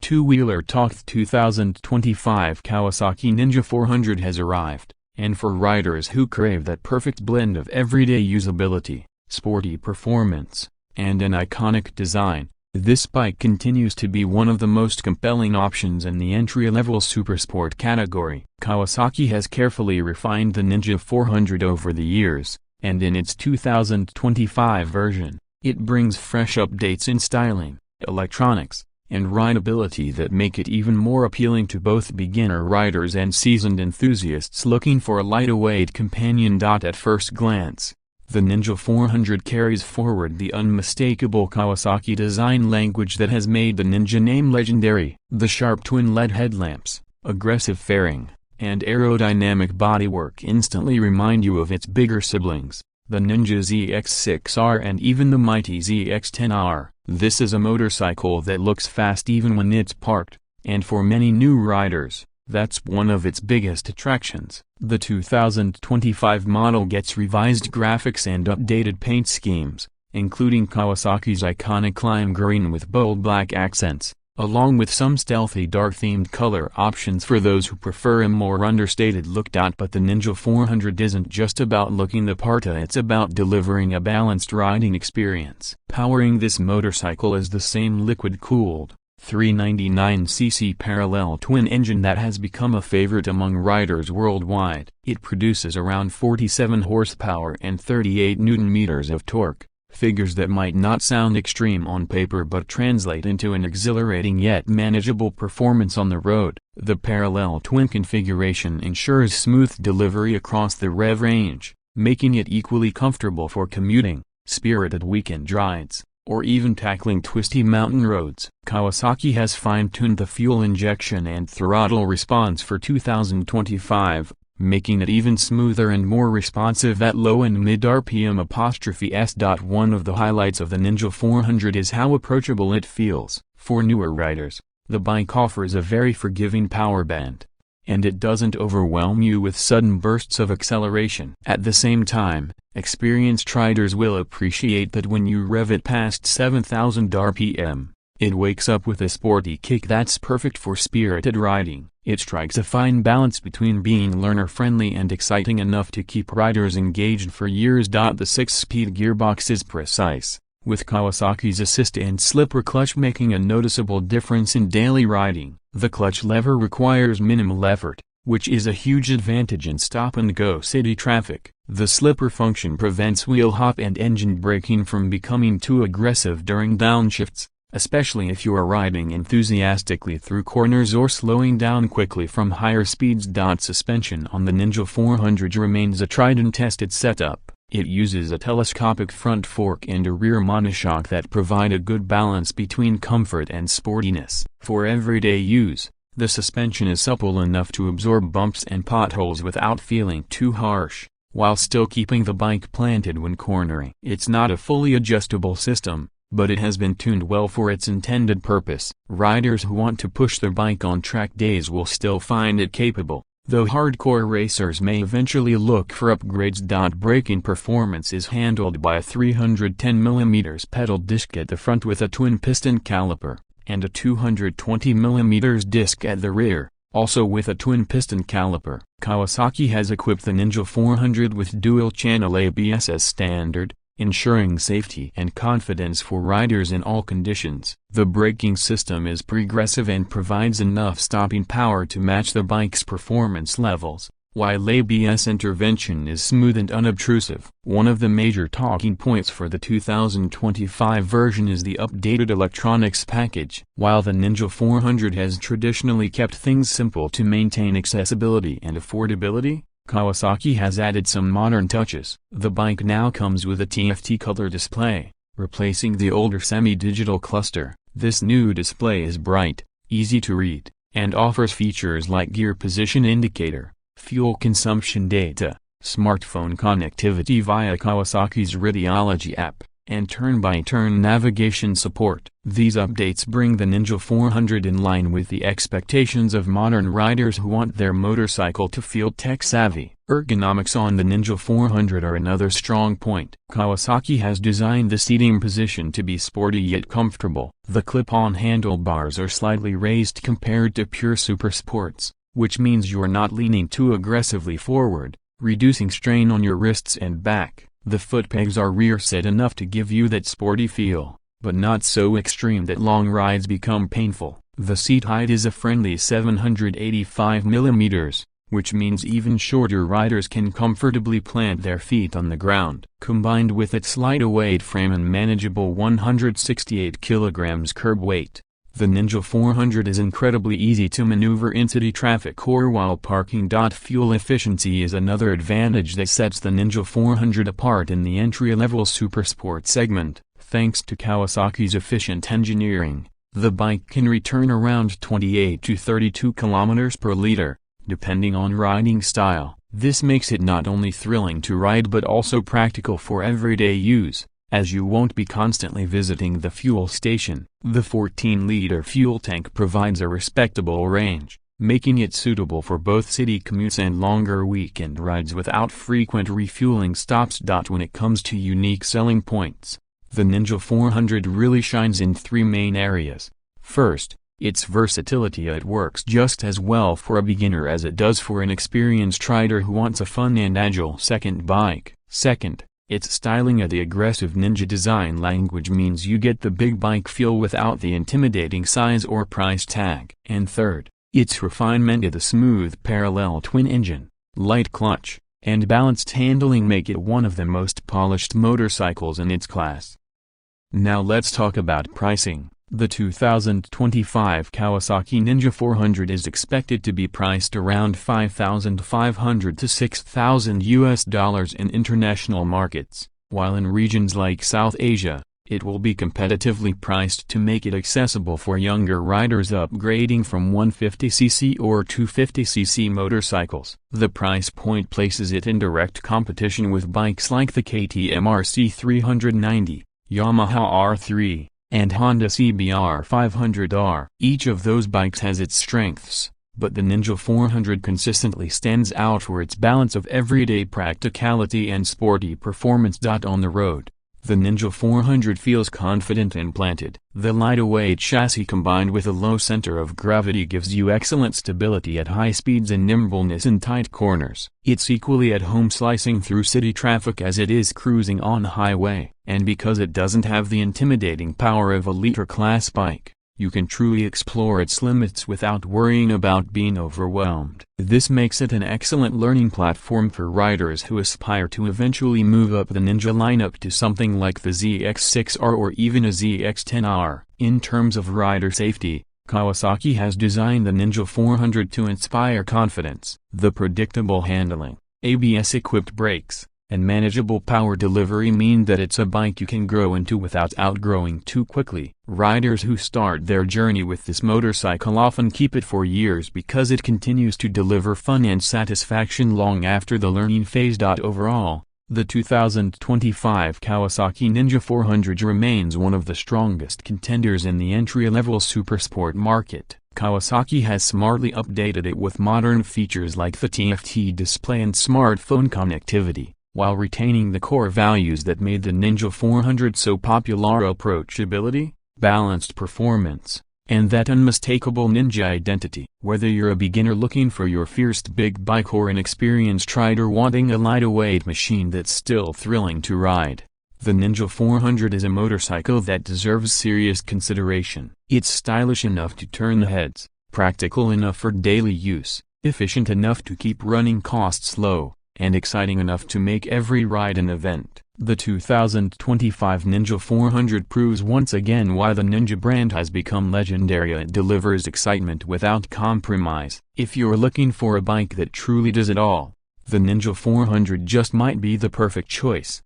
two-wheeler talk. 2025 Kawasaki Ninja 400 has arrived, and for riders who crave that perfect blend of everyday usability, sporty performance, and an iconic design, this bike continues to be one of the most compelling options in the entry-level supersport category. Kawasaki has carefully refined the Ninja 400 over the years, and in its 2025 version, it brings fresh updates in styling, electronics, and rideability that make it even more appealing to both beginner riders and seasoned enthusiasts looking for a lightweight companion. At first glance, the Ninja 400 carries forward the unmistakable Kawasaki design language that has made the Ninja name legendary. The sharp twin LED headlamps, aggressive fairing, and aerodynamic bodywork instantly remind you of its bigger siblings, the Ninja ZX6R and even the mighty ZX10R. This is a motorcycle that looks fast even when it's parked, and for many new riders, that's one of its biggest attractions. The 2025 model gets revised graphics and updated paint schemes, including Kawasaki's iconic lime green with bold black accents, along with some stealthy dark-themed color options for those who prefer a more understated look. But the Ninja 400 isn't just about looking the part, it's about delivering a balanced riding experience. Powering this motorcycle is the same liquid-cooled, 399cc parallel twin engine that has become a favorite among riders worldwide. It produces around 47 horsepower and 38 Nm of torque, figures that might not sound extreme on paper but translate into an exhilarating yet manageable performance on the road. The parallel twin configuration ensures smooth delivery across the rev range, making it equally comfortable for commuting, spirited weekend rides, or even tackling twisty mountain roads. Kawasaki has fine-tuned the fuel injection and throttle response for 2025, making it even smoother and more responsive at low and mid RPM. One of the highlights of the Ninja 400 is how approachable it feels. For newer riders, the bike offers a very forgiving power band, and it doesn't overwhelm you with sudden bursts of acceleration. At the same time, experienced riders will appreciate that when you rev it past 7,000 RPM, it wakes up with a sporty kick that's perfect for spirited riding. It strikes a fine balance between being learner-friendly and exciting enough to keep riders engaged for years. The 6-speed gearbox is precise, with Kawasaki's assist and slipper clutch making a noticeable difference in daily riding. The clutch lever requires minimal effort, which is a huge advantage in stop-and-go city traffic. The slipper function prevents wheel hop and engine braking from becoming too aggressive during downshifts, especially if you are riding enthusiastically through corners or slowing down quickly from higher speeds. Suspension on the Ninja 400 remains a tried-and-tested setup. It uses a telescopic front fork and a rear monoshock that provide a good balance between comfort and sportiness. For everyday use, the suspension is supple enough to absorb bumps and potholes without feeling too harsh, while still keeping the bike planted when cornering. It's not a fully adjustable system, but it has been tuned well for its intended purpose. Riders who want to push their bike on track days will still find it capable, though hardcore racers may eventually look for upgrades. Braking performance is handled by a 310mm pedal disc at the front with a twin-piston caliper, and a 220mm disc at the rear, also with a twin-piston caliper. Kawasaki has equipped the Ninja 400 with dual-channel ABS as standard, ensuring safety and confidence for riders in all conditions. The braking system is progressive and provides enough stopping power to match the bike's performance levels, while ABS intervention is smooth and unobtrusive. One of the major talking points for the 2025 version is the updated electronics package. While the Ninja 400 has traditionally kept things simple to maintain accessibility and affordability, Kawasaki has added some modern touches. The bike now comes with a TFT color display, replacing the older semi-digital cluster. This new display is bright, easy to read, and offers features like gear position indicator, fuel consumption data, smartphone connectivity via Kawasaki's Radiology app, and turn-by-turn navigation support. These updates bring the Ninja 400 in line with the expectations of modern riders who want their motorcycle to feel tech-savvy. Ergonomics on the Ninja 400 are another strong point. Kawasaki has designed the seating position to be sporty yet comfortable. The clip-on handlebars are slightly raised compared to pure supersports, which means you're not leaning too aggressively forward, reducing strain on your wrists and back. The foot pegs are rear-set enough to give you that sporty feel, but not so extreme that long rides become painful. The seat height is a friendly 785 mm, which means even shorter riders can comfortably plant their feet on the ground. Combined with its lightweight frame and manageable 168 kg curb weight, the Ninja 400 is incredibly easy to maneuver in city traffic or while parking. Fuel efficiency is another advantage that sets the Ninja 400 apart in the entry-level supersport segment. Thanks to Kawasaki's efficient engineering, the bike can return around 28 to 32 km per liter, depending on riding style. This makes it not only thrilling to ride but also practical for everyday use, as you won't be constantly visiting the fuel station. The 14-liter fuel tank provides a respectable range, making it suitable for both city commutes and longer weekend rides without frequent refueling stops. When it comes to unique selling points, the Ninja 400 really shines in three main areas. First, its versatility. It works just as well for a beginner as it does for an experienced rider who wants a fun and agile second bike. Second, its styling. The aggressive Ninja design language means you get the big bike feel without the intimidating size or price tag. And third, its refinement. The smooth parallel twin engine, light clutch, and balanced handling make it one of the most polished motorcycles in its class. Now let's talk about pricing. The 2025 Kawasaki Ninja 400 is expected to be priced around $5,500 to $6,000 in international markets, while in regions like South Asia, it will be competitively priced to make it accessible for younger riders upgrading from 150cc or 250cc motorcycles. The price point places it in direct competition with bikes like the KTM RC 390, Yamaha R3, and Honda CBR500R. Each of those bikes has its strengths, but the Ninja 400 consistently stands out for its balance of everyday practicality and sporty performance. On the road, the Ninja 400 feels confident and planted. The lightweight chassis combined with a low center of gravity gives you excellent stability at high speeds and nimbleness in tight corners. It's equally at home slicing through city traffic as it is cruising on highway. And because it doesn't have the intimidating power of a liter-class bike, you can truly explore its limits without worrying about being overwhelmed. This makes it an excellent learning platform for riders who aspire to eventually move up the Ninja lineup to something like the ZX6R or even a ZX10R. In terms of rider safety, Kawasaki has designed the Ninja 400 to inspire confidence. The predictable handling, ABS-equipped brakes, and manageable power delivery mean that it's a bike you can grow into without outgrowing too quickly. Riders who start their journey with this motorcycle often keep it for years because it continues to deliver fun and satisfaction long after the learning phase. Overall, the 2025 Kawasaki Ninja 400 remains one of the strongest contenders in the entry-level supersport market. Kawasaki has smartly updated it with modern features like the TFT display and smartphone connectivity, while retaining the core values that made the Ninja 400 so popular: approachability, balanced performance, and that unmistakable Ninja identity. Whether you're a beginner looking for your first big bike or an experienced rider wanting a lightweight machine that's still thrilling to ride, the Ninja 400 is a motorcycle that deserves serious consideration. It's stylish enough to turn heads, practical enough for daily use, efficient enough to keep running costs low, and exciting enough to make every ride an event. The 2025 Ninja 400 proves once again why the Ninja brand has become legendary. It delivers excitement without compromise. If you're looking for a bike that truly does it all, the Ninja 400 just might be the perfect choice.